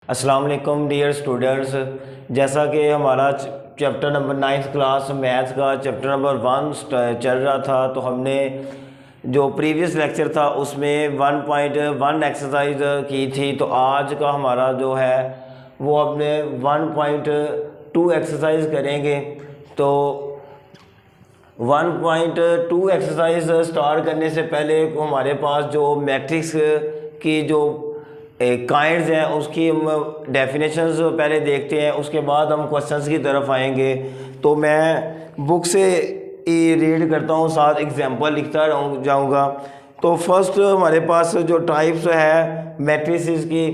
अस्सलाम वालेकुम dear students. जैसा कि हमारा chapter number 9th class maths का चैप्टर नंबर 1 चल रहा था, तो हमने जो प्रीवियस लेक्चर था उसमें 1.1 एक्सरसाइज की थी। तो आज का हमारा जो है वो अपने 1.2 एक्सरसाइज करेंगे। तो 1.2 एक्सरसाइज स्टार्ट करने से पहले हमारे पास जो मैट्रिक्स की जो काइंड्स हैं उसकी हम डेफिनेशंस पहले देखते हैं, उसके बाद हम क्वेश्चंस की तरफ आएंगे। तो मैं बुक से रीड करता हूँ, साथ एग्जांपल लिखता जाऊँगा। तो फर्स्ट हमारे पास जो टाइप्स है मैट्रिसेस की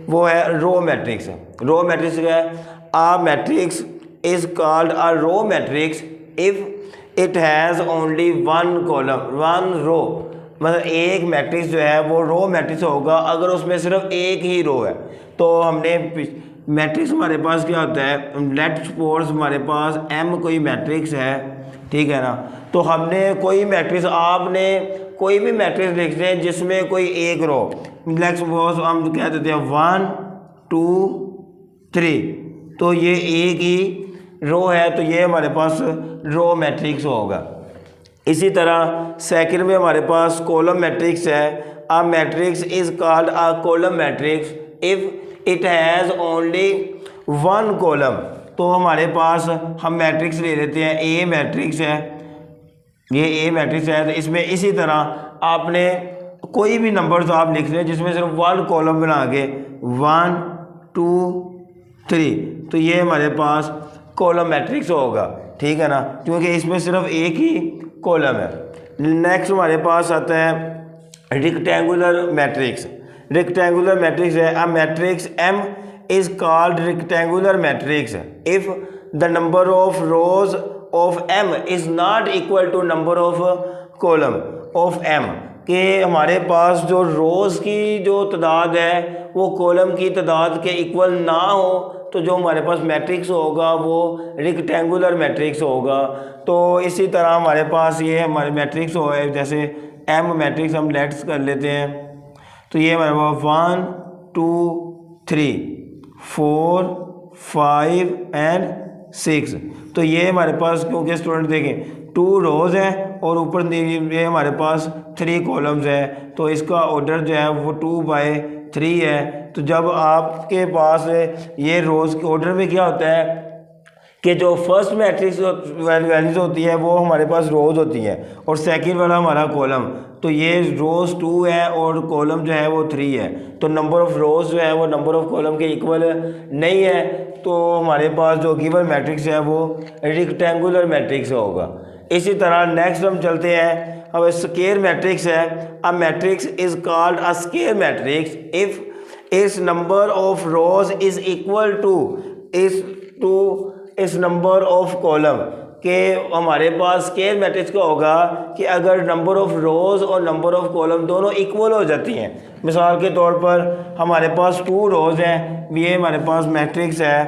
वो है रो मैट्रिक्स। रो मैट्रिक्स क्या है? A matrix is called a row matrix if it has only one column one row. मतलब एक मैट्रिक्स जो है वो रो मैट्रिक्स होगा अगर उसमें सिर्फ एक ही रो है। तो हमने मैट्रिक्स हमारे पास क्या होता है, लेट सपोज हमारे पास एम कोई मैट्रिक्स है, ठीक है ना। तो हमने कोई मैट्रिक्स, आपने कोई भी मैट्रिक्स लिखते हैं जिसमें कोई एक रो, लेट सपोज हम कह देते हैं 1 2 3, तो ये एक ही रो है, तो ये हमारे पास रो मैट्रिक्स होगा। इसी तरह सेकंड में हमारे पास कॉलम मैट्रिक्स है। A matrix is called a column matrix if it has only one column. तो हमारे पास हम मैट्रिक्स ले लेते हैं, ए मैट्रिक्स है, ये ए मैट्रिक्स है। तो इसमें इसी तरह आपने कोई भी नंबर्स आप लिख रहे हैं जिसमें सिर्फ वन कॉलम बना के 1 2 3, तो ये हमारे पास कॉलम मैट्रिक्स होगा, ठीक है ना, क्योंकि इसमें सिर्फ एक ही कॉलम है। नेक्स्ट हमारे पास आता है रेक्टेंगुलर मैट्रिक्स। रेक्टेंगुलर मैट्रिक्स है a matrix M is called rectangular matrix if the number of rows of M is not equal to number of column of M. कि हमारे पास जो रोज़ की जो तादाद है वो कॉलम की तादाद के इक्वल ना हो, तो जो हमारे पास मैट्रिक्स होगा वो रेक्टेंगुलर मैट्रिक्स होगा। तो इसी तरह हमारे पास ये हमारे मैट्रिक्स हो है, जैसे एम मैट्रिक्स हम लेट्स कर लेते हैं। तो ये हमारे पास 1 2 3 4 5 एंड 6। तो ये हमारे पास, क्योंकि स्टूडेंट देखें 2 रोज़ हैं और ऊपर ये हमारे पास 3 कॉलम्स है, तो इसका ऑर्डर जो है वो 2/3 है। तो जब आपके पास ये रोज़ के ऑर्डर में क्या होता है कि जो फर्स्ट मैट्रिक्स वैल्यूज होती है वो हमारे पास रोज़ होती है और सेकंड वाला हमारा कॉलम। तो ये रोज़ 2 है और कॉलम जो है वो 3 है, तो नंबर ऑफ़ रोज़ जो है वो नंबर ऑफ़ कॉलम के इक्वल नहीं है। तो हमारे पास जो गिवन मैट्रिक्स है वो रेक्टेंगुलर मैट्रिक्स होगा। इसी तरह नेक्स्ट हम चलते हैं, अब स्क्वायर मैट्रिक्स है। A matrix is called a square matrix if is number of rows is equal to is number of column. के हमारे पास स्क्वायर मैट्रिक्स का होगा कि अगर नंबर ऑफ रोज और नंबर ऑफ कॉलम दोनों इक्वल हो जाती हैं। मिसाल के तौर पर हमारे पास 2 रोज हैं, ये हमारे पास मैट्रिक्स है,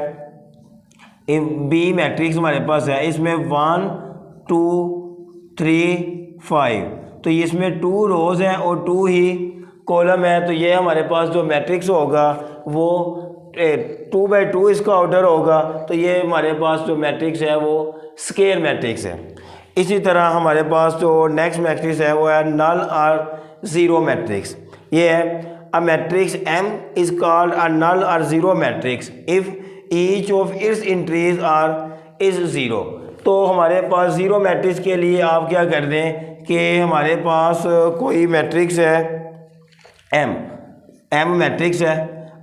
बी मैट्रिक्स हमारे पास है, इसमें 1 2 3 5, तो इसमें 2 रोज़ हैं और 2 ही कॉलम है। तो ये हमारे पास जो मैट्रिक्स होगा वो 2/2 इसका ऑर्डर होगा। तो ये हमारे पास जो मैट्रिक्स है वो स्क्वायर मैट्रिक्स है। इसी तरह हमारे पास जो नेक्स्ट मैट्रिक्स है वो है नल और ज़ीरो मैट्रिक्स। ये है a matrix M is called a null और zero matrix if each of its entries are is zero. तो हमारे पास ज़ीरो मैट्रिक्स के लिए आप क्या कर दें कि हमारे पास कोई मैट्रिक्स है एम मैट्रिक्स है,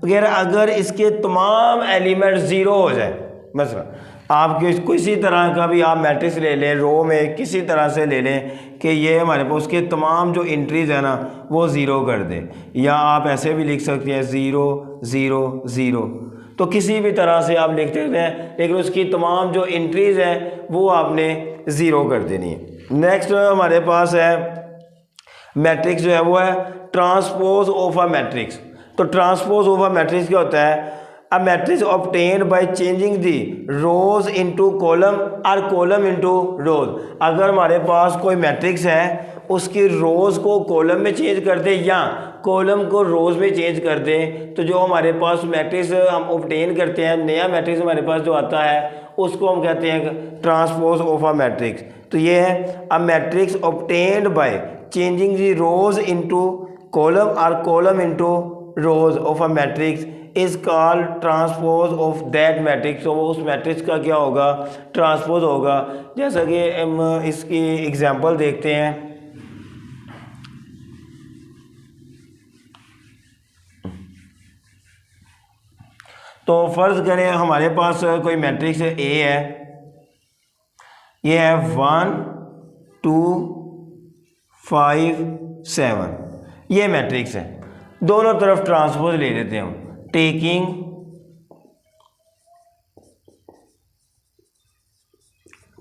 अगर इसके तमाम एलिमेंट ज़ीरो हो जाए, मतलब आप किसी तरह का भी आप मैट्रिक्स ले लें, रो में किसी तरह से ले लें कि ये हमारे पास उसके तमाम जो एंट्रीज़ है ना वो ज़ीरो कर दें, या आप ऐसे भी लिख सकते हैं 0 0 0, तो किसी भी तरह से आप लिख सकते हैं, लेकिन उसकी तमाम जो एंट्रीज़ हैं वो आपने ज़ीरो कर देनी है। नेक्स्ट हमारे पास है मैट्रिक्स जो है वो है ट्रांसपोज ऑफ अ मैट्रिक्स। तो ट्रांसपोज ऑफ अ मैट्रिक्स क्या होता है? A matrix obtained by changing the rose into column और कॉलम इनटू रोज। अगर हमारे पास कोई मैट्रिक्स है उसकी रोज़ को कॉलम में चेंज कर दें या कॉलम को रोज़ में चेंज कर दें, तो जो हमारे पास मैट्रिक्स हम ऑब्टेन करते हैं, नया मैट्रिक्स हमारे पास जो आता है उसको हम कहते हैं ट्रांसपोज ऑफ अ मैट्रिक्स। तो ये है a matrix obtained by changing the rows into column और column into rows of a matrix is called transpose of that matrix. तो उस मैट्रिक्स का क्या होगा, ट्रांसपोज होगा। जैसा कि हम इसकी एग्जांपल देखते हैं। तो फर्ज करें हमारे पास कोई मैट्रिक्स ए है, ये है 1 2 5 7, ये मैट्रिक्स है। दोनों तरफ ट्रांसपोज ले लेते हैं हम, टेकिंग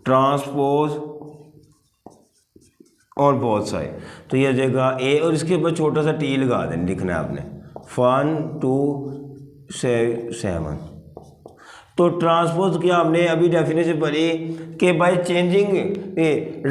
ट्रांसपोज और बोथ साइड। तो ये जगह ए और इसके ऊपर छोटा सा टी लगा दें, लिखना है आपने 1 2 7। तो ट्रांसपोज किया हमने अभी डेफिनेशन पढ़ी कि by changing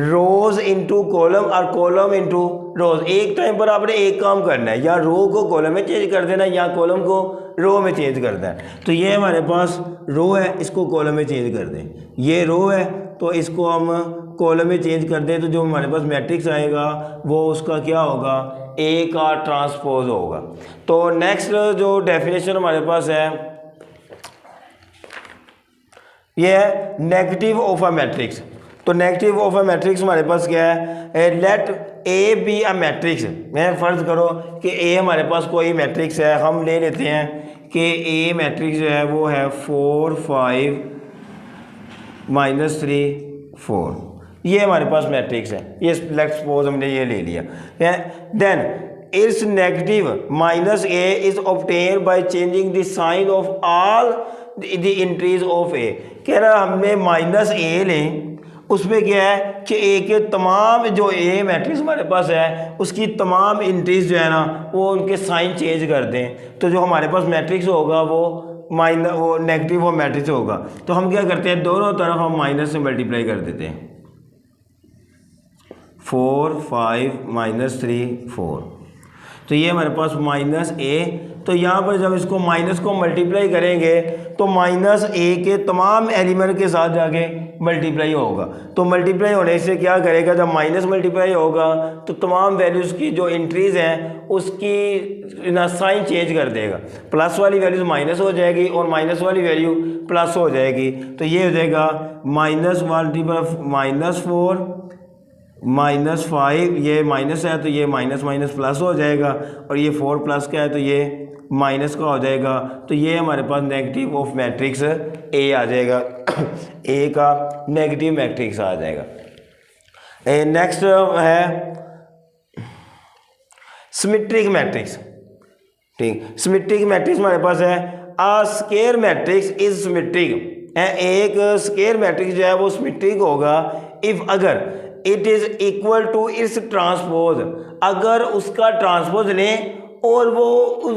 rose into column और कॉलम इनटू रोज। एक टाइम पर आपने एक काम करना है, या रो को कॉलम में चेंज कर देना या कॉलम को रो में चेंज कर देना। तो ये हमारे पास रो है, इसको कॉलम में चेंज कर दें। ये रो है तो इसको हम कॉलम में चेंज कर दें, तो जो हमारे पास मैट्रिक्स आएगा वो उसका क्या होगा, ए का ट्रांसपोज होगा। तो नेक्स्ट जो डेफिनेशन हमारे पास है ये है नेगेटिव ऑफ अ मैट्रिक्स। तो नेगेटिव ऑफ अ मैट्रिक्स हमारे पास क्या है, let A be a matrix. मैं फ़र्ज़ करो कि ए हमारे पास कोई मैट्रिक्स है, हम ले लेते हैं कि ए मैट्रिक्स जो है वो है 4 5 -3 4। ये हमारे पास मैट्रिक्स है, ये लेट्स सपोज हमने ये ले लिया। Then its negative -a is obtain by changing the sign of all the entries of A. कह रहा हमने -a लें, उसमें क्या है कि ए के तमाम जो ए मैट्रिक्स हमारे पास है उसकी तमाम एंट्रीज जो है ना वो उनके साइन चेंज कर दें। तो जो हमारे पास मैट्रिक्स होगा वो नेगेटिव वो मैट्रिक्स होगा। तो हम क्या करते हैं, दोनों तरफ हम माइनस से मल्टीप्लाई कर देते हैं, 4 5 -3 4। तो ये हमारे पास -a। तो यहाँ पर जब इसको माइनस को मल्टीप्लाई करेंगे तो -a के तमाम एलिमेंट के साथ जाके मल्टीप्लाई होगा। तो मल्टीप्लाई होने से क्या करेगा, जब माइनस मल्टीप्लाई होगा तो तमाम वैल्यूज़ की जो एंट्रीज़ हैं उसकी ना साइन चेंज कर देगा। प्लस वाली वैल्यूज़ माइनस हो जाएगी और माइनस वाली वैल्यू प्लस हो जाएगी। तो ये हो जाएगा -4 -5, ये माइनस है तो ये माइनस माइनस प्लस हो जाएगा, और ये 4 प्लस का है तो ये माइनस का हो जाएगा। तो ये हमारे पास नेगेटिव ऑफ मैट्रिक्स ए आ जाएगा, ए का नेगेटिव मैट्रिक्स आ जाएगा। नेक्स्ट है सिमेट्रिक मैट्रिक्स। ठीक, सिमेट्रिक मैट्रिक्स हमारे पास है a square matrix is symmetric. एक स्क्वायर मैट्रिक्स जो है वो सिमेट्रिक होगा इफ अगर it is equal to its transpose, अगर उसका ट्रांसपोज लें और वो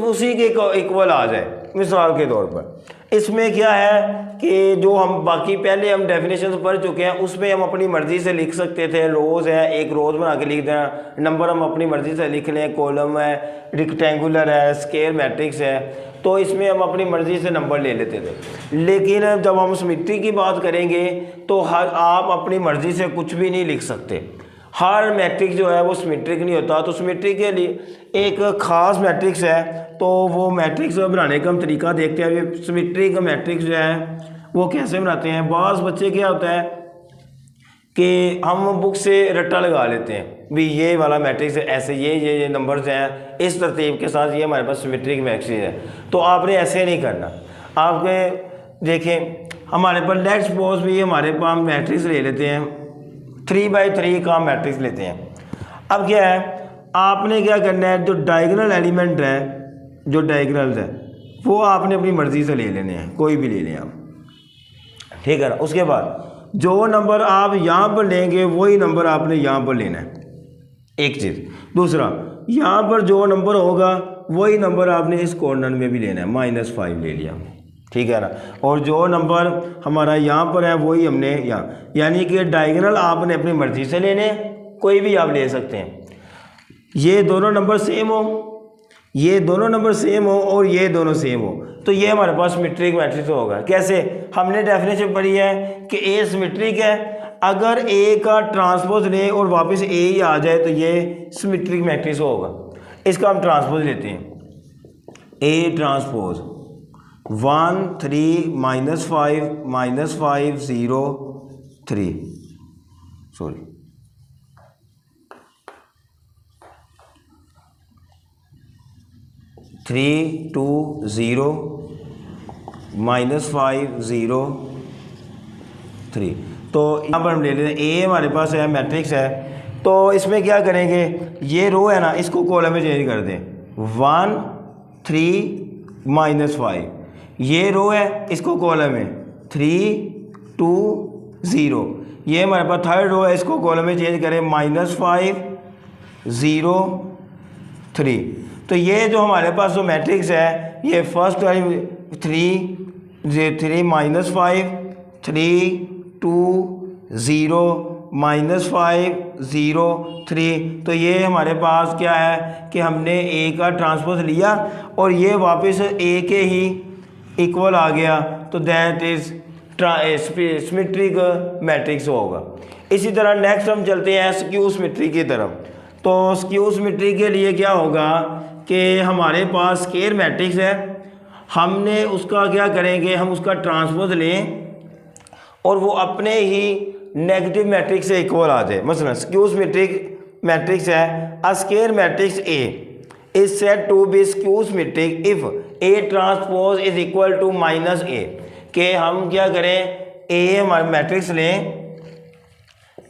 उसी के इक्वल आ जाए। मिसाल के तौर पर इसमें क्या है कि जो हम बाकी पहले हम डेफिनेशन पढ़ चुके हैं उसमें हम अपनी मर्ज़ी से लिख सकते थे। रोज़ है, एक रोज़ बना के लिख देना, नंबर हम अपनी मर्ज़ी से लिख लें, कॉलम है, रेक्टेंगुलर है, स्क्वायर मैट्रिक्स है, तो इसमें हम अपनी मर्ज़ी से नंबर ले लेते थे। लेकिन जब हम सिमेट्री की बात करेंगे तो आप अपनी मर्ज़ी से कुछ भी नहीं लिख सकते। हर मैट्रिक्स जो है वो सिमेट्रिक नहीं होता। तो सिमेट्री के लिए एक ख़ास मैट्रिक्स है, तो वो मैट्रिक्स बनाने का हम तरीका देखते हैं। ये सिमेट्रिक मैट्रिक्स जो है वो कैसे बनाते हैं। बाज़ बच्चे क्या होता है कि हम बुक से रट्टा लगा लेते हैं, भी ये वाला मैट्रिक्स ऐसे ये नंबर्स हैं इस तरतीब के साथ, ये हमारे पास सिमेट्रिक मैट्रिक्स है। तो आपने ऐसे नहीं करना। आपके देखें हमारे पास लेट्स सपोज भी हमारे पास मैट्रिक्स ले लेते हैं, 3x3 का मैट्रिक्स लेते हैं। अब क्या है, आपने क्या करना है, जो डायगोनल एलिमेंट है, जो डायगोनल्स है वो आपने अपनी मर्ज़ी से ले लेने हैं, कोई भी ले लें आप, ठीक है ना। उसके बाद जो नंबर आप यहाँ पर लेंगे वही नंबर आपने यहाँ पर लेना है, एक चीज़। दूसरा, यहाँ पर जो नंबर होगा वही नंबर आपने इस कॉर्नर में भी लेना है, -5 ले लिया, ठीक है ना। और जो नंबर हमारा यहाँ पर है वही हमने यहाँ, यानी कि डायगोनल आपने अपनी मर्ज़ी से लेने, कोई भी आप ले सकते हैं। ये दोनों नंबर सेम हो, ये दोनों नंबर सेम हो और ये दोनों सेम हो, तो ये हमारे पास सिमेट्रिक मैट्रिक्स होगा। कैसे? हमने डेफिनेशन पढ़ी है कि ए सिमेट्रिक है, अगर ए का ट्रांसपोज ले और वापस ए ही आ जाए तो ये सिमेट्रिक मैट्रिक्स होगा। इसका हम ट्रांसपोज लेते हैं, ए ट्रांसपोज 1 3 -5 -5 0 3 सॉरी 3 2 0 -5 0 3। तो यहाँ पर हम ले लेते हैं ए हमारे पास है, मैट्रिक्स है, तो इसमें क्या करेंगे, ये रो है ना, इसको कॉलम में चेंज कर दें 1 3 -5, ये रो है, इसको कॉलम में 3 2 0, ये हमारे पास थर्ड रो है, इसको कॉलम में चेंज करें -5 0 3। तो ये जो हमारे पास जो मैट्रिक्स है, ये फर्स्ट वाली 3 -5 3 2 0 -5 0 3। तो ये हमारे पास क्या है कि हमने ए का ट्रांसपोज लिया और ये वापस ए के ही इक्वल आ गया, तो दैट इज़ सिमेट्रिक मैट्रिक्स होगा। इसी तरह नेक्स्ट हम चलते हैं स्क्यू सिमेट्री की तरफ। तो स्क्यू सिमेट्री के लिए क्या होगा कि हमारे पास स्केयर मैट्रिक्स है, हमने उसका क्या करेंगे, हम उसका ट्रांसपोज लें और वो अपने ही नेगेटिव मैट्रिक्स से इक्वल आ जाए। मसलन स्क्यू सिमेट्रिक मैट्रिक्स है, a square matrix A is said to be skew symmetric if A transpose is equal to -a। कि हम क्या करें, ए हमारे मैट्रिक्स लें,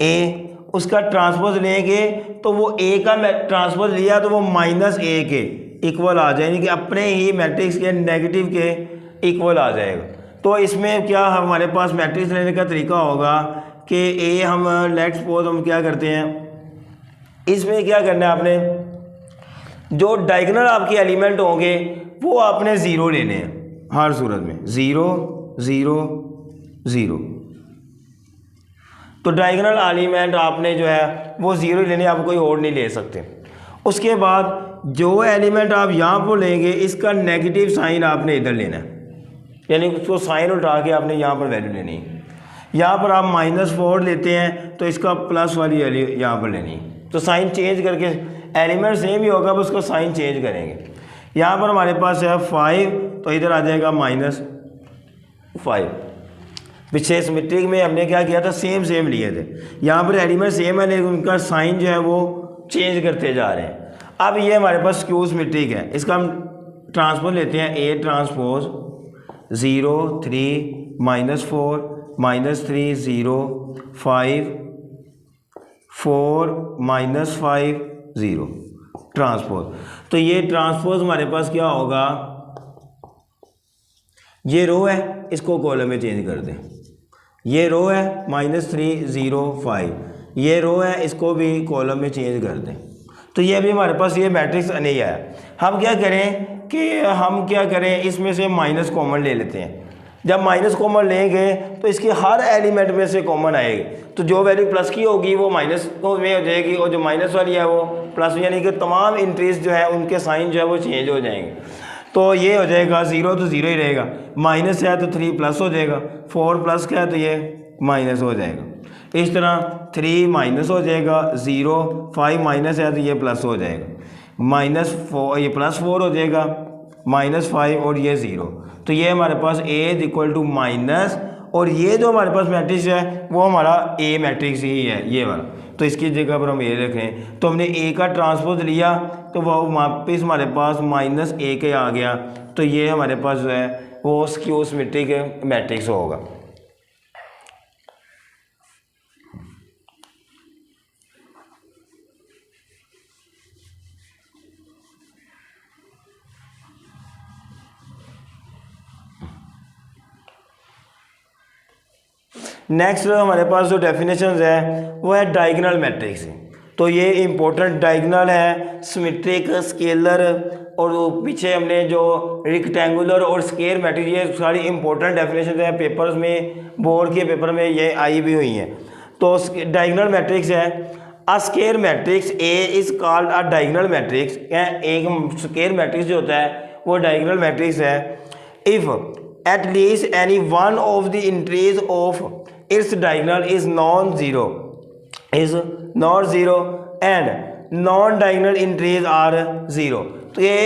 ए उसका ट्रांसपोज लेंगे तो वो ए का ट्रांसपोज लिया तो वो -a के इक्वल आ जाए, यानी कि अपने ही मैट्रिक्स के नेगेटिव के इक्वल आ जाएगा। तो इसमें क्या हमारे पास मैट्रिक्स लेने का तरीका होगा कि ए हम लेट्स सपोज हम क्या करते हैं, इसमें क्या करना है, आपने जो डायगोनल आपके एलिमेंट होंगे वो आपने 0 लेने हैं हर सूरत में, 0 0 0। तो डायगोनल एलिमेंट आपने जो है वो 0 लेने, आप कोई और नहीं ले सकते। उसके बाद जो एलिमेंट आप यहाँ पर लेंगे इसका नेगेटिव साइन आपने इधर लेना है, यानी उसको साइन उठा के आपने यहाँ पर वैल्यू लेनी है। यहाँ पर आप -4 लेते हैं तो इसका प्लस वाली वैल्यू यहाँ पर लेनी है। तो साइन चेंज करके एलिमेंट सेम ही होगा, बस उसको साइन चेंज करेंगे। यहाँ पर हमारे पास है 5, तो इधर आ जाएगा -5। पिछले सिमेट्रिक में हमने क्या किया था, सेम लिए थे। यहाँ पर एलिमेंट सेम है लेकिन उनका साइन जो है वो चेंज करते जा रहे हैं। अब ये हमारे पास स्क्यू सिमेट्रिक है, इसका हम ट्रांसपोज लेते हैं, ए ट्रांसपोज 0 3 -4 -3 0 5 4 -5 0 ट्रांसपोज। तो ये ट्रांसपोज हमारे पास क्या होगा, ये रो है, इसको कॉलम में चेंज कर दें, ये रो है -3 0 5, ये रो है, इसको भी कॉलम में चेंज कर दें। तो ये भी हमारे पास ये मैट्रिक्स नहीं आया। हम क्या करें इसमें से माइनस कॉमन ले लेते हैं। जब माइनस कॉमन लेंगे तो इसके हर एलिमेंट में से कॉमन आएगी, तो जो वैल्यू प्लस की होगी वो माइनस में हो जाएगी और जो माइनस वाली है वो प्लस, यानी कि तमाम इंट्रीज जो है उनके साइन जो है वो चेंज हो जाएंगे। तो ये हो जाएगा 0 तो 0 ही रहेगा, माइनस है तो 3 प्लस हो जाएगा, 4 प्लस का है तो ये माइनस हो जाएगा। इस तरह 3 माइनस हो जाएगा, 0 5 माइनस है तो ये प्लस हो जाएगा, -4 ये +4 हो जाएगा, -5 और ये 0। तो ये हमारे पास A इक्वल टू माइनस, और ये जो हमारे पास मैट्रिक्स है वो हमारा A मैट्रिक्स ही है, ये वाला। तो इसकी जगह पर हम ये रखें, तो हमने A का ट्रांसपोज लिया तो वो वापस हमारे पास -A के आ गया। तो ये हमारे पास जो है वो स्क्यू सिमेट्रिक मैट्रिक्स होगा। नेक्स्ट हमारे पास जो डेफिनेशन है वो है डायगोनल मैट्रिक्स। तो ये इंपॉर्टेंट डायगोनल है, सिमेट्रिक, स्केलर, और पीछे हमने जो रेक्टेंगुलर और स्क्वायर मैट्रिक्स, ये सारी इंपॉर्टेंट डेफिनेशन है, पेपर्स में, बोर्ड के पेपर में ये आई भी हुई हैं। तो डायगोनल मैट्रिक्स है, a square matrix A is called a diagonal matrix. एक स्क्वायर मैट्रिक्स जो होता है वो डायगोनल मैट्रिक्स है if at least any one of the entries of its diagonal is non zero and non diagonal entries are zero. तो ये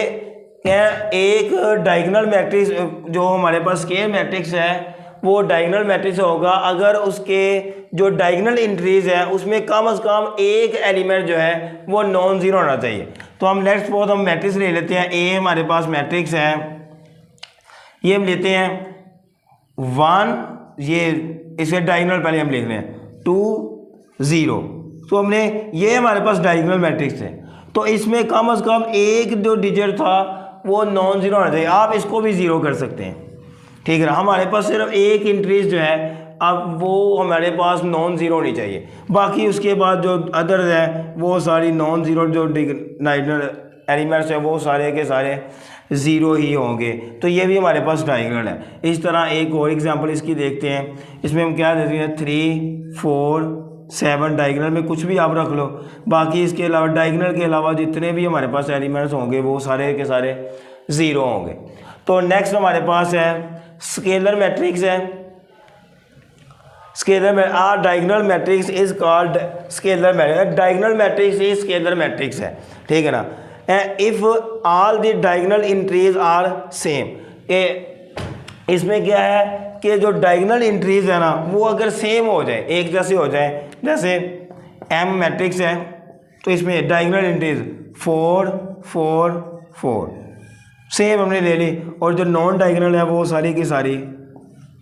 एक diagonal matrix जो हमारे पास स्क्वायर मैट्रिक्स है वो डायगोनल मैट्रिक्स होगा अगर उसके जो डायगोनल एंट्रीज है उसमें कम से कम एक एलिमेंट जो है वो नॉन जीरो होना चाहिए। तो हम लेट्स सपोज हम मैट्रिक्स ले लेते हैं, ए हमारे पास मैट्रिक्स है, ये हम लेते हैं 1, ये इसके डायगोनल पहले हम लिख रहे हैं 2 0। तो हमने ये हमारे पास डायगोनल मैट्रिक्स है, तो इसमें कम से कम एक जो डिजिट था वो नॉन जीरो होना चाहिए। आप इसको भी ज़ीरो कर सकते हैं, ठीक है ना। हमारे पास सिर्फ एक इंट्रीज जो है अब वो हमारे पास नॉन ज़ीरो होनी चाहिए, बाकी उसके बाद जो अदर्स है वो सारी नॉन ज़ीरो जो डायगोनल एलिमेंट्स है वो सारे के सारे ज़ीरो ही होंगे। तो ये भी हमारे पास डायगोनल है। इस तरह एक और एग्जांपल इसकी देखते हैं, इसमें हम क्या देते हैं 3 4 7 डायगोनल में कुछ भी आप रख लो, बाकी इसके अलावा डायगोनल के अलावा जितने भी हमारे पास एलिमेंट्स होंगे वो सारे के सारे ज़ीरो होंगे। तो नेक्स्ट हमारे पास है स्केलर मैट्रिक्स है। स्केलर में diagonal matrix is called scalar matrix. Diagonal matrix ही स्केलर मैट्रिक्स है, ठीक है ना। If all the diagonal entries are same, इसमें क्या है कि जो डायगोनल एंट्रीज है ना वो अगर सेम हो जाए, एक जैसे हो जाए, जैसे एम मैट्रिक्स है तो इसमें डायगोनल एंट्रीज 4 4 4 सेम हमने ले ली, और जो नॉन डायगोनल है वो सारी की सारी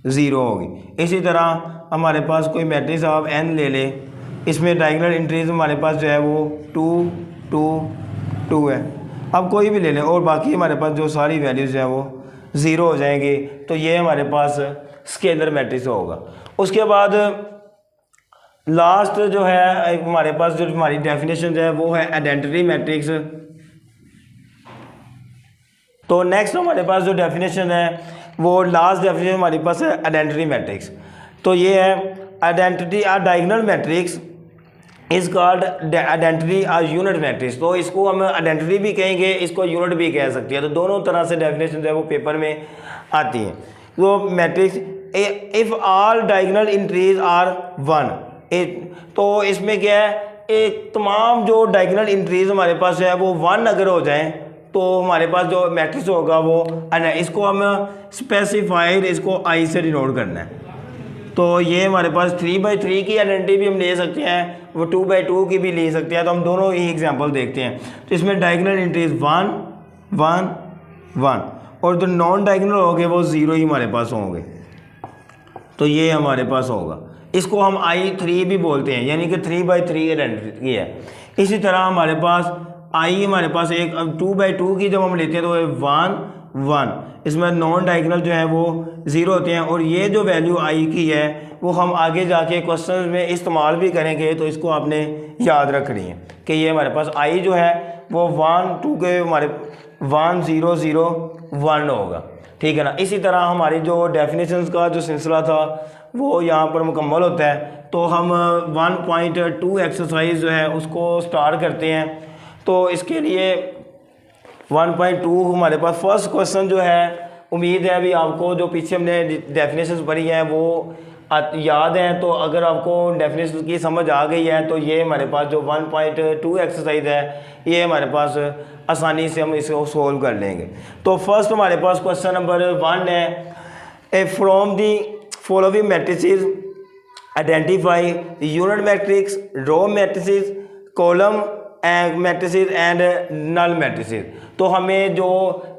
ज़ीरो होगी। इसी तरह हमारे पास कोई मैट्रिक्स आप एन ले ले, इसमें डायगोनल एंट्रीज हमारे पास जो है वो 2 2 2 है, अब कोई भी ले लें और बाकी हमारे पास जो सारी वैल्यूज़ हैं वो ज़ीरो हो जाएंगी। तो ये हमारे पास स्केलर मैट्रिक्स होगा। उसके बाद लास्ट जो है हमारे पास जो हमारी डेफिनेशन है वो है आइडेंटिटी मैट्रिक्स। तो नेक्स्ट हमारे पास जो डेफिनेशन है वो लास्ट डेफिनेशन हमारे पास है आइडेंटिटी मैट्रिक्स। तो ये है identity a diagonal matrix is called identity or unit matrix. तो इसको हम आइडेंटिटी भी कहेंगे, इसको यूनिट भी कह सकते हैं। तो दोनों तरह से डेफिनेशन है वो पेपर में आती हैं। तो matrix if all diagonal entries are 1, तो इसमें क्या है एक तमाम जो डायगोनल एंट्रीज हमारे पास है वो 1 अगर हो जाएं तो हमारे पास जो मैट्रिक्स होगा वो, इसको हम स्पेसिफाइड इसको आई से डिनोट करना है। तो ये हमारे पास 3/3 की आइडेंटिटी भी हम ले सकते हैं, वो 2/2 की भी ले सकते हैं। तो हम दोनों ही एग्जांपल देखते हैं। तो इसमें डायगोनल एंट्रीज 1 1 1 और जो नॉन डायगोनल होंगे वो 0 ही हमारे पास होंगे। तो ये हमारे पास होगा, इसको हम I3 भी बोलते हैं, यानी कि 3/3 आइडेंटिटी है। इसी तरह हमारे पास आई हमारे पास एक 2/2 की जब हम लेते हैं तो 1 1, इसमें नॉन डायगोनल जो है वो 0 होते हैं, और ये जो वैल्यू आई की है वो हम आगे जाके क्वेश्चन में इस्तेमाल भी करेंगे। तो इसको आपने याद रखनी है कि ये हमारे पास आई जो है वो 1 2 के हमारे 1 0 0 1 होगा, ठीक है ना। इसी तरह हमारी जो डेफिनेशंस का जो सिलसिला था वो यहाँ पर मुकम्मल होता है। तो हम 1.2 एक्सरसाइज जो है उसको स्टार्ट करते हैं। तो इसके लिए 1.2 हमारे पास फर्स्ट क्वेश्चन जो है, उम्मीद है अभी आपको जो पीछे हमने डेफिनेशंस पढ़ी हैं वो याद हैं। तो अगर आपको डेफिनेशन की समझ आ गई है तो ये हमारे पास जो 1.2 एक्सरसाइज है ये हमारे पास आसानी से हम इसको सोल्व कर लेंगे। तो फर्स्ट हमारे पास क्वेश्चन नंबर 1 है, from the following matrices identify unit matrix, row matrices, column matrices and null matrices. तो हमें जो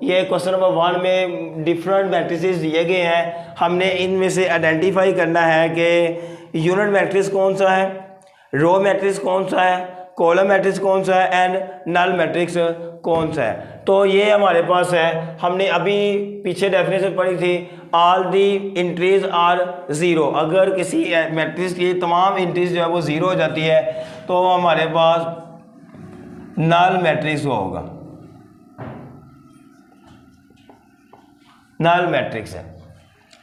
ये क्वेश्चन नंबर 1 में डिफरेंट मैट्रिसेस दिए गए हैं, हमने इनमें से आइडेंटिफाई करना है कि यूनिट मैट्रिक्स कौन सा है, रो मैट्रिक्स कौन सा है, कॉलम मैट्रिक्स कौन सा है एंड नल मैट्रिक्स कौन सा है। तो ये हमारे पास है, हमने अभी पीछे डेफिनेशन पढ़ी थी, ऑल दी एंट्रीज आर 0। अगर किसी मैट्रिक्स की तमाम एंट्रीज जो है वो 0 हो जाती है तो हमारे पास नल मैट्रिक्स होगा, नल मैट्रिक्स है।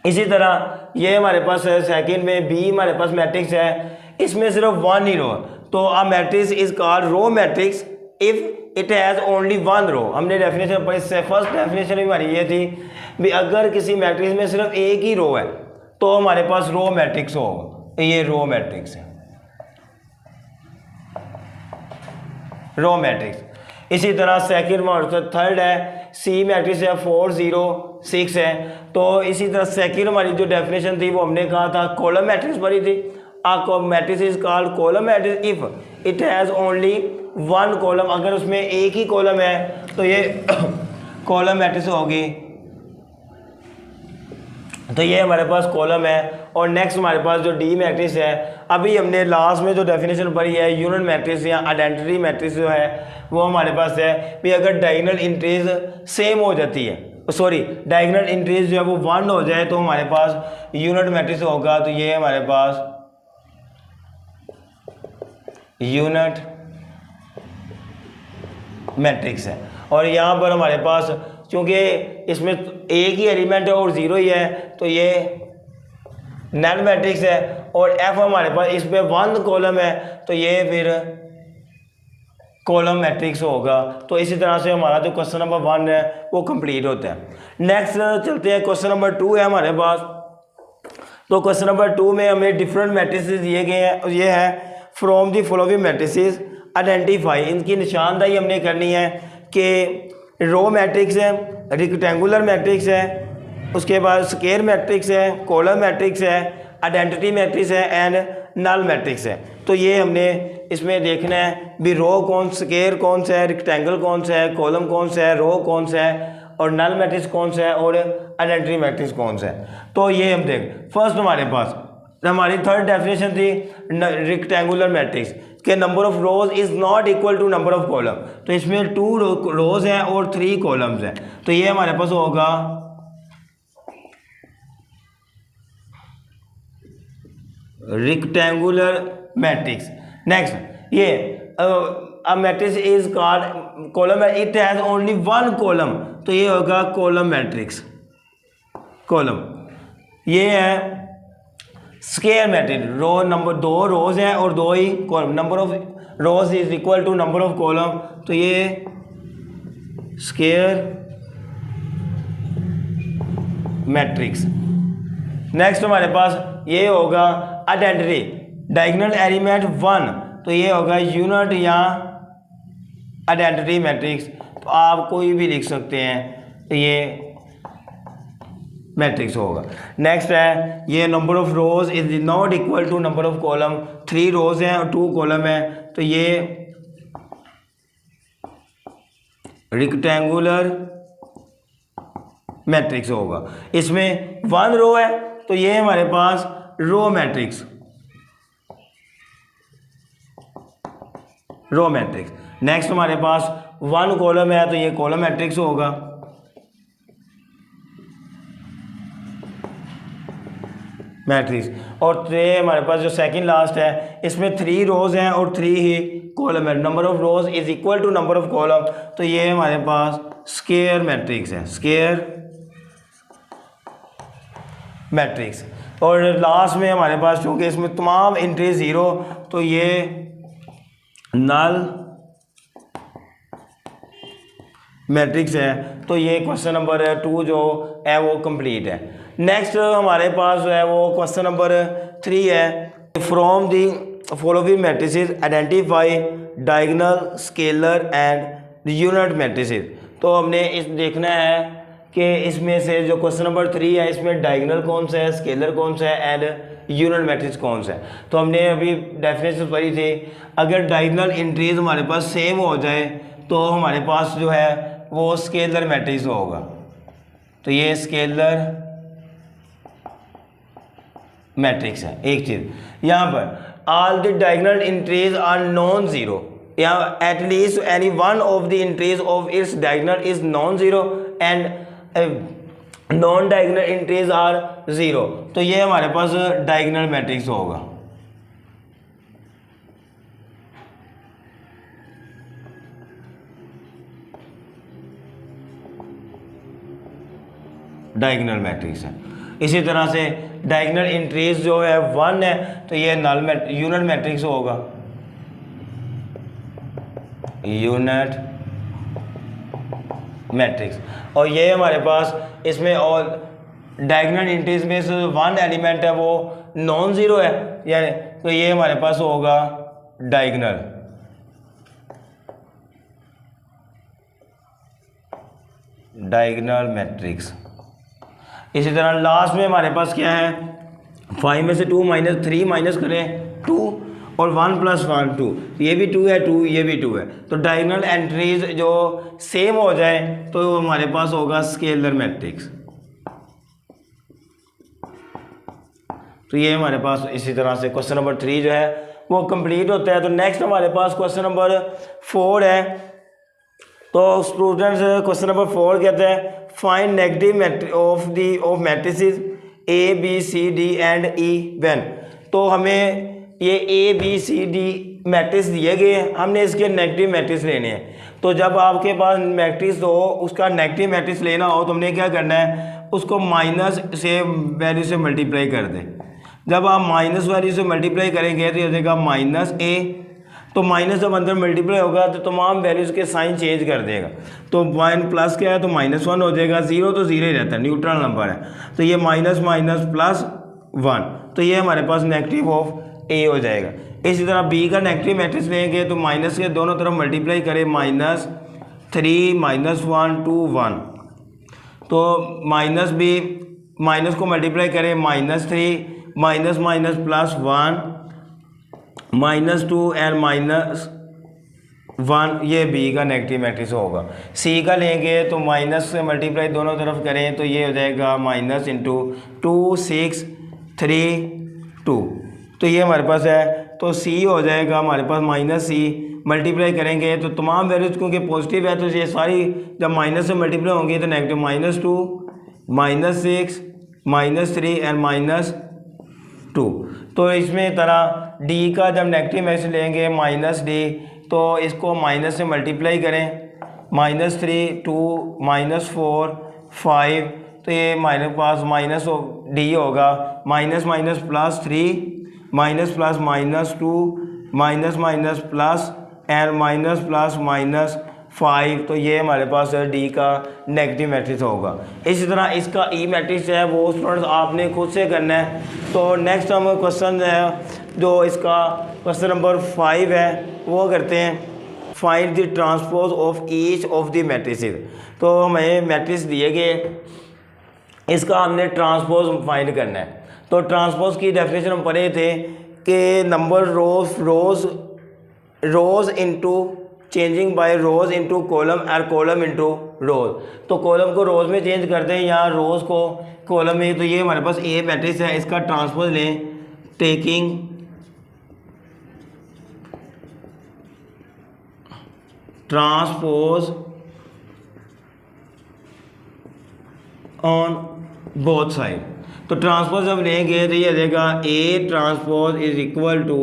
इसी तरह ये हमारे पास सेकंड में बी हमारे पास मैट्रिक्स है, इसमें सिर्फ 1 ही रो, तो a matrix is called row matrix if it has only one row. हमने डेफिनेशन पढ़ी, फर्स्ट डेफिनेशन भी हमारी ये थी भी अगर किसी मैट्रिक्स में सिर्फ एक ही रो है तो हमारे पास रो मैट्रिक्स होगा। ये रो मैट्रिक्स है, रो मैट्रिक्स। इसी तरह सेकंड और थर्ड है सी मैट्रिक्स है 4 0 6 है। तो इसी तरह सेकंड हमारी जो डेफिनेशन थी वो हमने कहा था कॉलम मैट्रिक्स पढ़ी थी। A matrix is called column matrix if it has only one column. अगर उसमें एक ही कॉलम है तो ये कॉलम मैट्रिक्स होगी। तो ये हमारे पास कॉलम है। और नेक्स्ट हमारे पास जो डी मैट्रिक्स है, अभी हमने लास्ट में जो डेफिनेशन पढ़ी है यूनिट मैट्रिक्स या आइडेंटिटी मैट्रिक्स जो है वो हमारे पास है भी अगर डायगोनल एंट्रीज सेम हो जाती है, सॉरी डायगोनल एंट्रीज जो है वो 1 हो जाए तो हमारे पास यूनिट मैट्रिक्स होगा। तो ये हमारे पास यूनिट मैट्रिक्स है। और यहाँ पर हमारे पास क्योंकि इसमें एक ही एलिमेंट है और 0 ही है तो ये नल मैट्रिक्स है। और एफ हमारे पास इसमें 1 कॉलम है तो ये फिर कॉलम मैट्रिक्स होगा। तो इसी तरह से हमारा जो क्वेश्चन नंबर 1 है वो कंप्लीट होता है। नेक्स्ट चलते हैं, क्वेश्चन नंबर 2 है हमारे पास। तो क्वेश्चन नंबर 2 में हमें डिफरेंट मैट्रिसेस दिए गए हैं। ये है from the following matrices identify. इनकी निशानदाही हमने करनी है कि रो मैट्रिक्स है, रेक्टेंगुलर मैट्रिक्स है, उसके बाद स्क्वायर मैट्रिक्स है, कॉलम मैट्रिक्स है, आइडेंटिटी मैट्रिक्स है एंड नल मैट्रिक्स है। तो ये हमने इसमें देखना है भी रो कौन, स्क्वायर कौन सा है, रेक्टेंगल कौन सा है, कॉलम कौन सा है, रो कौन सा है और नल मैट्रिक्स कौन सा है और आइडेंटिटी मैट्रिक्स कौन सा है। तो ये हम देख, फर्स्ट हमारे पास हमारी थर्ड डेफिनेशन थी रेक्टेंगुलर मैट्रिक्स के number of rows is not equal to number of column. तो इसमें 2 रोज हैं और 3 कॉलम्स हैं। तो ये हमारे पास होगा रेक्टेंगुलर मैट्रिक्स। नेक्स्ट ये a matrix is called column, it has only 1 column. तो ये होगा कॉलम मैट्रिक्स, कॉलम। ये है square matrix, row number 2 rows हैं और 2 ही column, number of rows is equal to number of column. तो ये स्क्वायर मैट्रिक्स। नेक्स्ट हमारे पास ये होगा आइडेंटिटी, डायगोनल एलिमेंट 1। तो ये होगा यूनिट या आइडेंटिटी मैट्रिक्स। तो आप कोई भी लिख सकते हैं, तो ये मैट्रिक्स होगा। नेक्स्ट है ये number of rows is not equal to number of column. 3 rows हैं और 2 कॉलम है। तो ये रेक्टेंगुलर मैट्रिक्स होगा। इसमें 1 रो है तो ये हमारे पास row matrix, row matrix. Next हमारे पास 1 कॉलम है तो ये कॉलम मैट्रिक्स होगा। मैट्रिक्स। और ये हमारे पास जो सेकंड लास्ट है इसमें 3 रोज हैं और 3 ही कॉलम है। Number of rows is equal to number of column. तो ये हमारे पास स्क्वायर मैट्रिक्स है, स्क्वायर मैट्रिक्स। और लास्ट में हमारे पास चूँकि इसमें तमाम एंट्री 0 तो ये नल मैट्रिक्स है। तो ये क्वेश्चन नंबर 2 जो है वो कंप्लीट है। नेक्स्ट हमारे पास जो है वो क्वेश्चन नंबर 3 है, from the following matrices identify diagonal, scalar and unit matrices. तो हमने इस देखना है कि इसमें से जो क्वेश्चन नंबर 3 है इसमें डायगोनल कौन सा है, स्केलर कौन सा है एंड यूनिट मैट्रिक्स कौन सा है। तो हमने अभी डेफिनेशन पढ़ी थी, अगर डायगोनल एंट्रीज हमारे पास सेम हो जाए तो हमारे पास जो है वो स्केलर मैट्रिक्स होगा। तो ये स्केलर मैट्रिक्स है। एक चीज़ यहाँ पर all the diagonal entries are non zero, या at least any one of the entries of its diagonal is non zero and non diagonal entries are 0। तो ये हमारे पास डायगोनल मैट्रिक्स होगा। डायगोनल मैट्रिक्स है। इसी तरह से डायगोनल एंट्रीज जो है 1 है तो ये नल यूनिट मैट्रिक्स होगा। Unit matrix. और ये हमारे पास इसमें और डायगोनल एंट्रीज में से 1 एलिमेंट है वो नॉन ज़ीरो है, यानी तो ये हमारे पास होगा डायगोनल मैट्रिक्स। इसी तरह लास्ट में हमारे पास क्या है, 5 में से 2 माइनस 3 माइनस करें 2 और 1 प्लस 1 2, ये भी 2 है, 2 ये भी 2 है, तो डायगोनल एंट्रीज जो सेम हो जाए तो हमारे पास होगा स्केलर मैट्रिक्स। तो ये हमारे पास इसी तरह से क्वेश्चन नंबर 3 जो है वो कंप्लीट होता है। तो नेक्स्ट हमारे पास क्वेश्चन नंबर 4 है। तो स्टूडेंट्स क्वेश्चन नंबर 4 कहते हैं find negative of matrices A B C D and E when. तो हमें ये A B C D matrix दिए गए हैं, हमने इसके नेगेटिव मैट्रिक्स लेने हैं। तो जब आपके पास मैट्रिक्स हो, उसका नेगेटिव मैट्रिक्स लेना हो तो हमने क्या करना है, उसको माइनस से वैल्यू से मल्टीप्लाई कर दें। जब आप माइनस वैल्यू से मल्टीप्लाई करेंगे तो ये देगा माइनस ए, तो माइनस जब अंदर मल्टीप्लाई होगा तो तमाम वैल्यूज़ के साइन चेंज कर देगा। तो 1 प्लस क्या है तो -1 हो जाएगा, 0 तो 0 ही रहता है, न्यूट्रल नंबर है। तो ये माइनस माइनस प्लस 1, तो ये हमारे पास नेगेटिव ऑफ ए हो जाएगा। इसी तरह बी का नेगेटिव मैट्रिक्स लेंगे तो माइनस के दोनों तरफ मल्टीप्लाई करें, -3 -1 2 1, तो माइनस भी माइनस को मल्टीप्लाई करें -3 माइनस माइनस प्लस 1 -2 एंड -1, ये बी का नेगेटिव मैट्रिक्स होगा। सी का लेंगे तो माइनस से मल्टीप्लाई दोनों तरफ करें तो ये हो जाएगा माइनस इंटू 2 6 3 2, तो ये हमारे पास है। तो सी हो जाएगा हमारे पास माइनस सी, मल्टीप्लाई करेंगे तो तमाम वैल्यूज क्योंकि पॉजिटिव है तो ये सारी जब माइनस से मल्टीप्लाई होंगी तो नेगेटिव -2 -6 -3 एंड -2। तो इसमें तरह डी का जब नेगेटिव मैट्रिक्स लेंगे -d, तो इसको माइनस से मल्टीप्लाई करें, -3 2 -4 5, तो ये हमारे पास माइनस डी होगा, minus minus plus 3 minus plus -2 minus minus plus and minus plus -5, तो ये हमारे पास डी का नेगेटिव मैट्रिक्स होगा। इसी तरह इसका ई मैट्रिक्स है वो स्टूडेंट्स आपने खुद से करना है। तो नेक्स्ट हम क्वेश्चन है जो इसका क्वेश्चन नंबर 5 है वो करते हैं, find the transpose of each of the matrices. तो हमें मैट्रिक्स दिए गए, इसका हमने ट्रांसपोज फाइंड करना है। तो ट्रांसपोज की डेफिनेशन हम पढ़े थे कि number rows into changing by rows into column और कॉलम इनटू रोज। तो कॉलम को रोज में चेंज करते हैं या रोज को कॉलम में। तो ये हमारे पास ए मैट्रिक्स है, इसका ट्रांसपोज लें, taking transpose on both side. तो ट्रांसपोज जब लेंगे तो ये देगा A transpose is equal to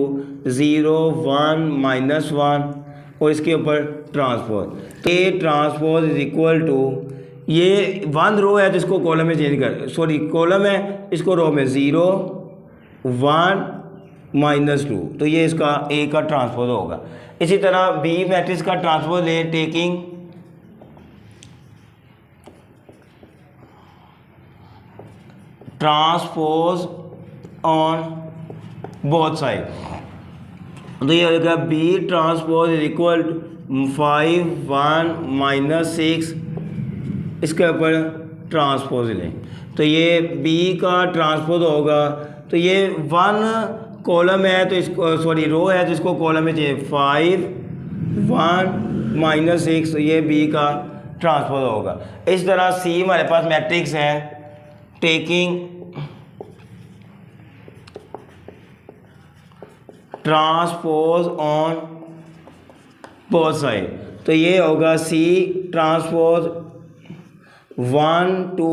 0 1 -1 और इसके ऊपर transpose. A transpose is equal to, ये 1 रो है तो इसको कॉलम में चेंज कर, सॉरी कॉलम है इसको रो में 0 1 -2, तो ये इसका ए का ट्रांसपोज होगा। इसी तरह बी मैट्रिक्स का ट्रांसपोज ले, taking transpose on both side. तो ये हो जाएगा बी ट्रांसपोज इज इक्वल 5 1 -6, इसके ऊपर ट्रांसपोज लें तो ये बी का ट्रांसपोज होगा। तो ये 1 कॉलम है तो इसको, सॉरी रो है तो इसको कॉलम में चाहिए, 5 1 -6, तो ये बी का ट्रांसपोज होगा। इस तरह सी हमारे पास मैट्रिक्स है, taking transpose on both side. तो ये होगा सी ट्रांसपोज 1 2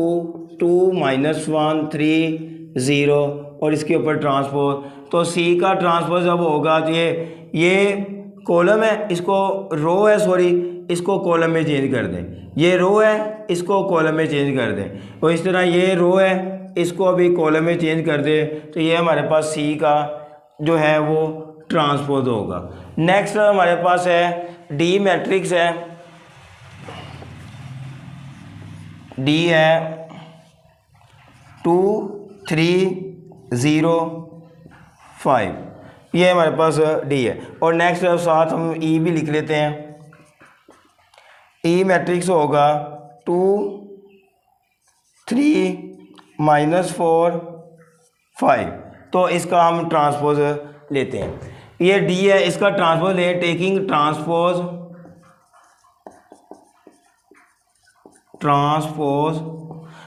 2 -1 3 0 और इसके ऊपर ट्रांसपोज। तो सी का ट्रांसपोज जब होगा तो ये कॉलम है, इसको रो है, सॉरी इसको कॉलम में चेंज कर दें, ये रो है इसको कॉलम में चेंज कर दें, और इस तरह ये रो है इसको अभी कॉलम में चेंज कर दें, तो ये हमारे पास सी का जो है वो ट्रांसपोज होगा। नेक्स्ट हमारे पास है डी मैट्रिक्स है, डी है 2 3 0 5, ये हमारे पास डी है। और नेक्स्ट साथ हम ई भी लिख लेते हैं। ई मैट्रिक्स होगा 2 3 -4 5, तो इसका हम ट्रांसपोज लेते हैं। ये डी है, इसका ट्रांसपोज ले, टेकिंग ट्रांसपोज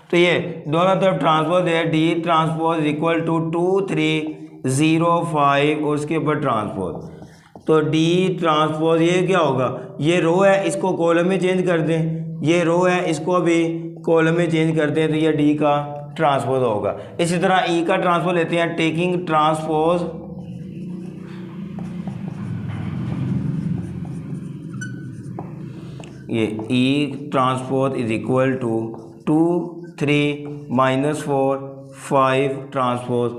तो ये दोनों तरफ ट्रांसपोज है, डी ट्रांसपोज इक्वल टू 2 3 0 5 और उसके ऊपर ट्रांसपोज। तो डी ट्रांसपोज ये क्या होगा, ये रो है इसको कॉलम में चेंज कर दें, ये रो है इसको भी कॉलम में चेंज कर दें, तो ये डी का ट्रांसपोज होगा। इसी तरह ई का ट्रांसपोज लेते हैं, टेकिंग ट्रांसपोज ये E transpose is equal to 2 3 -4 5 transpose,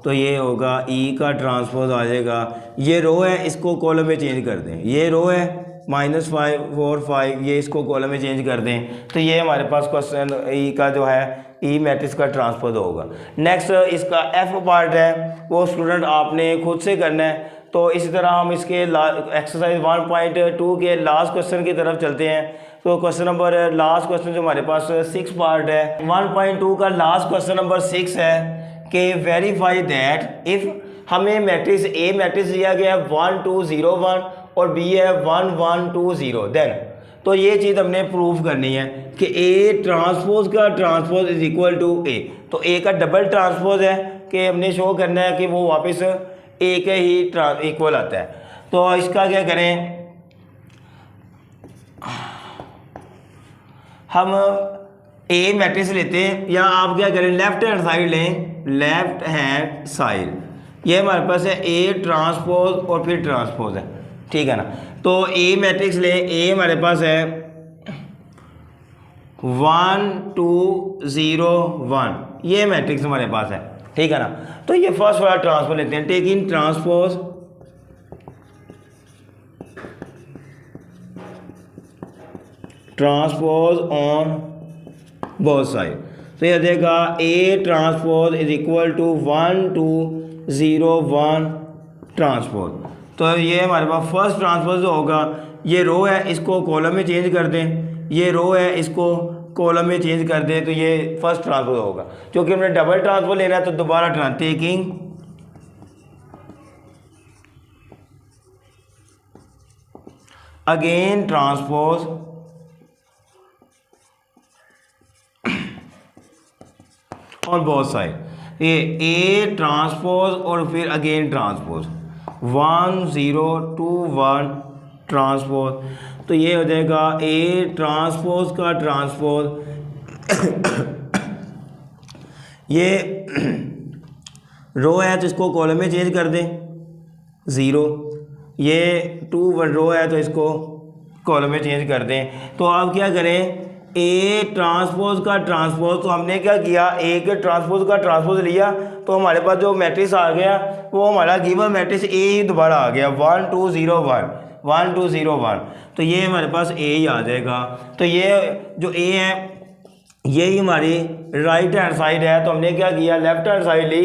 तो ये होगा ई का ट्रांसपोज आ जाएगा। ये रो है इसको कॉलम में चेंज कर दें, ये रो है -5 4 5, ये इसको कॉलम में चेंज कर दें, तो ये हमारे पास क्वेश्चन ई का जो है ई मैट्रिक्स का ट्रांसपोज होगा। नेक्स्ट इसका एफ पार्ट है, वो स्टूडेंट आपने खुद से करना है। तो इसी तरह हम इसके एक्सरसाइज 1.2 के लास्ट क्वेश्चन की तरफ चलते हैं। तो क्वेश्चन नंबर लास्ट क्वेश्चन जो हमारे पास 6 पार्ट है, 1.2 का लास्ट क्वेश्चन नंबर 6 है कि वेरीफाई दैट इफ़ हमें मैट्रिक्स ए मैट्रिक्स दिया गया है 1 2 0 1 और बी है 1 1 2 0, देन तो ये चीज़ हमने प्रूफ करनी है कि ए ट्रांसपोज का ट्रांसपोज इज इक्वल टू ए। तो ए का डबल ट्रांसपोज है कि हमने शो करना है कि वो वापस ए के ही इक्वल आता है। तो इसका क्या करें, हम ए मैट्रिक्स लेते हैं, या आप क्या करें लेफ्ट हैंड साइड लें, लेफ्ट हैंड साइड, ये हमारे पास है ए ट्रांसपोज और फिर ट्रांसपोज है, ठीक है ना। तो ए मैट्रिक्स लें, ए हमारे पास है 1 2 0 1, ये मैट्रिक्स हमारे पास है, ठीक है ना। तो ये फर्स्ट वाला ट्रांसपोज लेते हैं, taking transpose on both side, तो ये देगा A transpose is equal to 1 2 0 1 transpose. तो ये हमारे पास फर्स्ट ट्रांसपोज होगा, ये रो है इसको कॉलम में चेंज कर दें, ये रो है इसको कॉलम में चेंज कर दें, तो ये फर्स्ट ट्रांसपोज होगा। क्योंकि हमने डबल ट्रांसपोज लेना है तो दोबारा taking again transpose on both side, ये ए ट्रांसपोज और फिर अगेन ट्रांसपोज 1 0 2 1 ट्रांसपोज, तो ये हो जाएगा ए ट्रांसपोज का ट्रांसपोज ये रो है तो इसको कॉलम में चेंज कर दें 0, ये 2 1 रो है तो इसको कॉलम में चेंज कर दें। तो आप क्या करें, ए ट्रांसपोज का ट्रांसपोज, तो हमने क्या किया, ए के ट्रांसपोज का ट्रांसपोज लिया, तो हमारे पास जो मैट्रिक्स आ गया वो हमारा गिवन मैट्रिक्स ए ही दोबारा आ गया 1 2 0 1 1 2 0 1, तो ये हमारे पास ए ही आ जाएगा। तो ये जो ए है ये ही हमारी राइट हैंड साइड है, तो हमने क्या किया लेफ्ट हैंड साइड ली,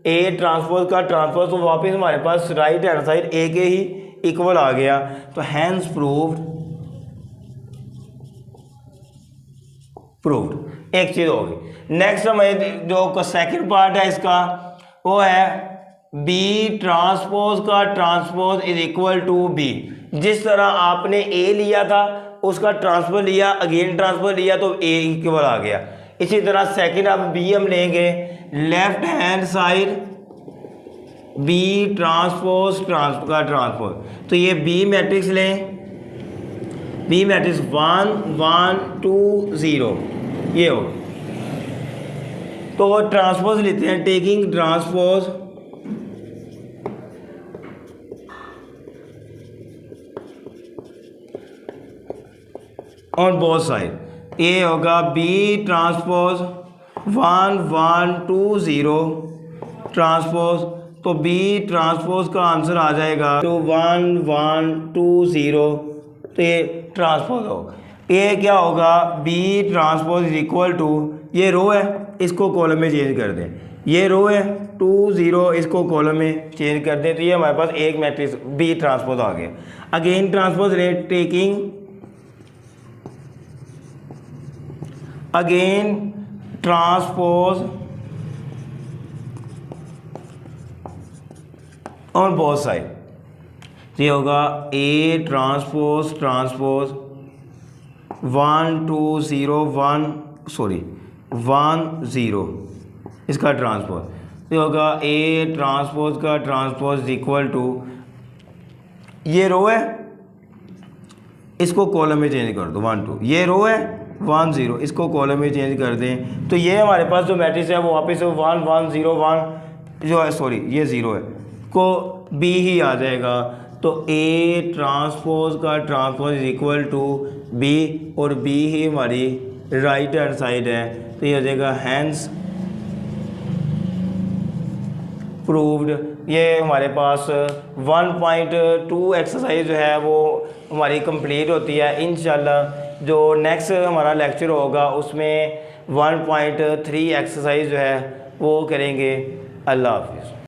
ए ट्रांसपोज का ट्रांसपोज, तो वापस हमारे पास राइट हैंड साइड ए के ही इक्वल आ गया। तो हैंस प्रूव्ड एक चीज़ होगी। नेक्स्ट हमें जो सेकंड पार्ट है इसका वो है बी ट्रांसपोज का transpose is equal to B. जिस तरह आपने ए लिया था उसका ट्रांसपोज लिया, अगेन ट्रांसपोज लिया, तो ए इक्वल आ गया। इसी तरह सेकंड अब बी हम लेंगे, left hand side B transpose का ट्रांसपोज, तो ये बी मैट्रिक्स लें, बी मैट्रिक्स 1 1 2 0 ये हो। तो ट्रांसपोज लेते हैं, taking transpose on both side, ये होगा बी ट्रांसपोज 1 1 2 0 ट्रांसपोज, तो बी ट्रांसपोज का आंसर आ जाएगा तो 1 1 2 0 तो ये ट्रांसपोज होगा। ये क्या होगा, B transpose is equal to, ये रो है इसको कॉलम में चेंज कर दें, ये रो है 2 0 इसको कॉलम में चेंज कर दें, तो ये हमारे पास एक मैट्रिक्स बी ट्रांसपोज आ गया। Again transpose rate taking, again transpose on both side, ये होगा ए ट्रांसपोज ट्रांसपोज 1 2 0 1 0 इसका ट्रांसपोज, तो होगा ए ट्रांसपोज का ट्रांसपोज इक्वल टू, ये रो है इसको कॉलम में चेंज कर दो 1 2, ये रो है 1 0 इसको कॉलम में चेंज कर दें, तो ये हमारे पास जो मैट्रिक्स है वो वापस 1 1 0 1 जो है सॉरी ये 0 है को बी ही आ जाएगा। तो ए ट्रांसपोज का transpose is equal to B, और बी ही हमारी राइट हैंड साइड है, तो ये हो जाएगा हैंस प्रूव्ड। ये हमारे पास 1.2 एक्सरसाइज जो है वो हमारी कंप्लीट होती है। इंशाल्लाह जो नेक्स्ट हमारा लेक्चर होगा उसमें 1.3 एक्सरसाइज जो है वो करेंगे। अल्लाह हाफिज़।